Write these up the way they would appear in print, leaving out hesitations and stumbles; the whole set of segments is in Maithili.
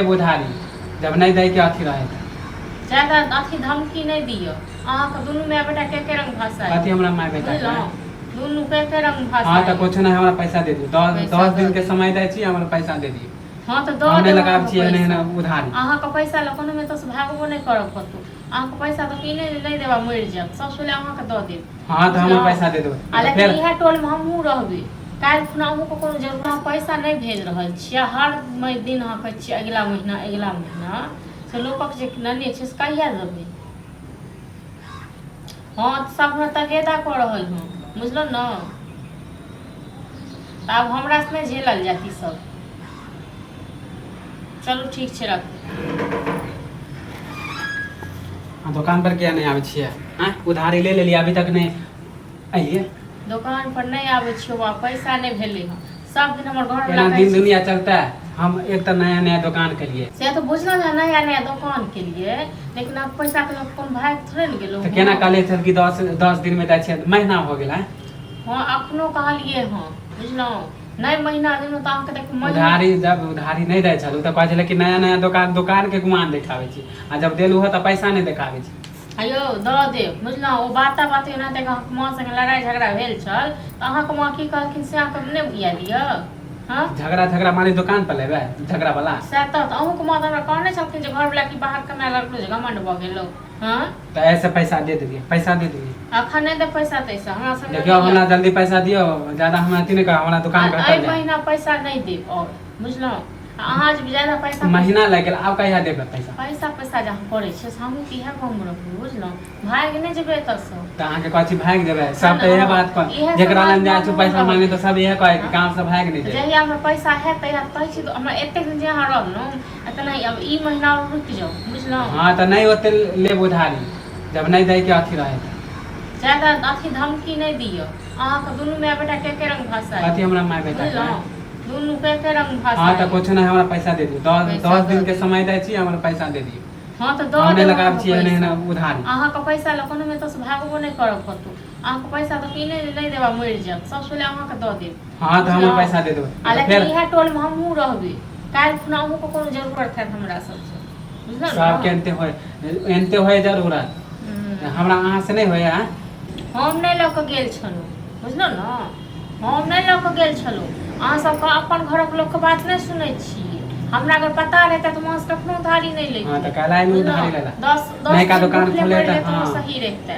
उधारी जब नहीं दे के अथी रहे ज्यादा अथी धमकी नहीं दियो। अहाँ के दुनू माय बेटा के रंग भाषा है अथी हमरा माय बेटा दुनू के रंग भाषा हां त कुछ नहीं हमरा पैसा दे दियो 10 दिन के समय दै छी हमरा पैसा दे दियो। हां त दो हमने लगाब छी एने उधारी अहाँ के पैसा ल कोनो में तो भागबो नहीं करब कतो। अहाँ के पैसा तो किने नहीं देबा मर जाब सब पहले अहाँ के द देब। हां त हमरा पैसा दे देबो फिर इहा टोल में हमहू रहबे काल खुना अहू को कोनो जरूरत पैसा नहीं भेज रहल छियै हर दिन अहाँ कहै छियै अगला महीना से लोकक जे नन्हे छै से कहिया देबै। हाँ सब हमरा तगेदा कर रहल हूँ बुझलो न। अब हमरा से नहीं झेलल जाती सब। चलो ठीक छै रख। दुकान पर क्या नहीं आवे छियै हैं उधारी ले लेली अभी तक नहीं आइए दुकान पर नहीं आवे छियै पैसा नहीं भेले ह सब दिन हमर घर वाला दिन दुनिया चलता है। हम एक तो नया दुकान के लिए से तो बुझलो ना नया दुकान के लिए लेकिन अब पैसा के कोन भाई थोड़े न गेलो तो केना काले चल की 10 दिन में दै छै महीना हो गेला। हां अपनो कहलिए हां बुझलो नहीं महीना दिन तो अहाँ के देख उधारी जब उधारी नहीं दै छलु त कहै छले कि नया दुकान के गुमान देखावे छी आ जब देलु हो त पैसा नहीं देखावे छी। अयो द दे बुझलो ओ बात ना तक मां संग लड़ाई झगड़ा भेल छल त अहाँ के मां की कहलखिन से अहाँ के नहीं बुझा दिया। हां झगड़ा मारी दुकान पर लेबे झगड़ा वाला से त अहू के मां हमरा कहने छलखिन जे घर वाला की बाहर कमाए लगलो जे घमंड भ गेलो। हां त ऐसे पैसा दे देबी अखन नहीं दे पैसा तैसा हमरा संग देखियो हमरा जल्दी पैसा दियो ज्यादा हमरा अथी नहीं कर हमरा दुकान पर ए महीना पैसा नहीं दे और बुझलो अहाँ जे ज्यादा पैसा महीना लग गेल आब कहिया देबे पैसा जहाँ पड़े छै हमहू की है कम रखू बुझलो भाग नहीं जेबे त त अहाँ के कहै छी भाग जेबे सब त यह बात पर जेकरा लग जाय छै पैसा मांगे तो सब यह कहे कि काम से भाग नहीं जाय जहिया हमरा पैसा है तहिया कहै छी हमरा एते दिन जे अहाँ रहलो एतना अब ई महीना रुक जाओ बुझलो। हां त नहीं होते लेब उधारी जब नहीं दे के अथी रहे ज्यादा अथी धमकी नहीं दियो। अहाँ के दुनू माय बेटा के रंग भाषा है अथी हमरा माय बेटा दुनू के रंग भाषा हां त कुछ नहीं हमरा पैसा दे दियो 10 दिन के समय दै छी हमरा पैसा दे दियो। हां त दो हमने लगाब छी एने उधारी अहाँ के पैसा ल कोनो में तो भागबो नहीं करब कतो। अहाँ के पैसा तो किने नहीं देबा मर जाब सब पहले अहाँ के द देब। हां त हमरा पैसा दे देबो फिर इहा टोल में हमहू रहबे काल खुना अहू को कोनो जरूरत है हमरा सब से बुझलो सब के एनते होय जरूरत हमरा अहाँ से नहीं होय है। हम नहीं ल के गेल छलु बुझलो न हम नहीं ल के गेल छलु अहाँ सब के अपन घरक लोग के बात नहीं सुनै छी। हमरा अगर पता रहता तो मास कखनो उधारी नहीं लेती। हां त काला में उधारी लेला 10 नई का दुकान खोले त हां सही रहता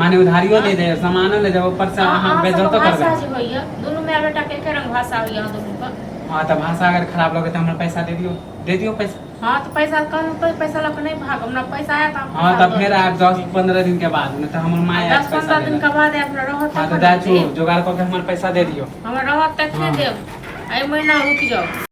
माने उधारियो दे दे सामानो ले जाओ ऊपर से अहाँ बेइज्जतो करबे। भाषा जे होइया दोनों माय बेटा के रंग भाषा होइया दोनों का। हां त भाषा अगर खराब लगे त हमरा पैसा दे दियो पैसा। हां तो पैसा कहूं तो पैसा लक नहीं भाग हमरा पैसा आया त हां त फिर आप 10-15 दिन के बाद न त हमर माय 10-15 दिन के बाद अपना रहत। हां त जाचू जुगाड़ क के हमर पैसा दे दियो हमरा रहत तक दे देब ए महीना रुक जाओ।